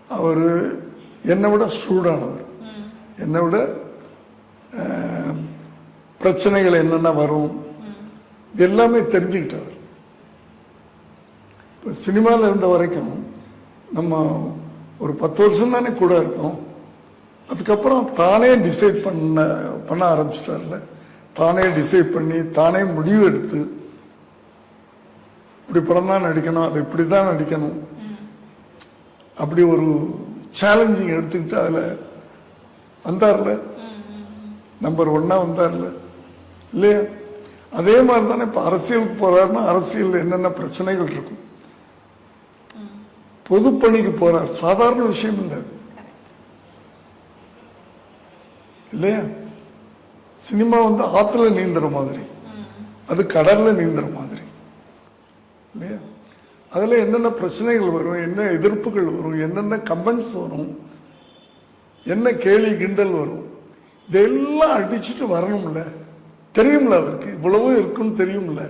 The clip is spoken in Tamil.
அவர் என்னை விட ஸ்டூடானவர், என்னை விட பிரச்சனைகள் என்னென்ன வரும் எல்லாமே தெரிஞ்சுக்கிட்டவர். இப்போ சினிமாவில் இருந்த வரைக்கும் நம்ம ஒரு 10 வருஷம் தானே கூட இருக்கோம். அதுக்கப்புறம் தானே டிசைட் பண்ண ஆரம்பிச்சிட்டார்ல. தானே டிசைட் பண்ணி தானே முடிவு எடுத்து இப்படி படம் தான் நடிக்கணும், அது இப்படி தான் நடிக்கணும், அப்படி ஒரு சேலஞ்சிங் எடுத்துக்கிட்டு அதில் வந்தார்ல, நம்பர் 1 வந்தார்ல இல்லையா? அதே மாதிரி தானே இப்போ அரசியலுக்கு போகிறாருன்னா அரசியல் என்னென்ன பிரச்சனைகள் இருக்கும். பொதுப்பணிக்கு போகிறார், சாதாரண விஷயம் இல்லை இல்லையா? சினிமா வந்து ஆற்றுல நீந்துற மாதிரி, அது கடலில் நீந்துற மாதிரி இல்லையா? அதில் என்னென்ன பிரச்சனைகள் வரும், என்ன எதிர்ப்புகள் வரும், என்னென்ன கமெண்ட்ஸ் வரும், என்ன கேலி கிண்டல் வரும், இதெல்லாம் அடிச்சுட்டு வரணும்ல. தெரியும்ல, அவருக்கு இவ்வளவும் இருக்குன்னு தெரியும்ல.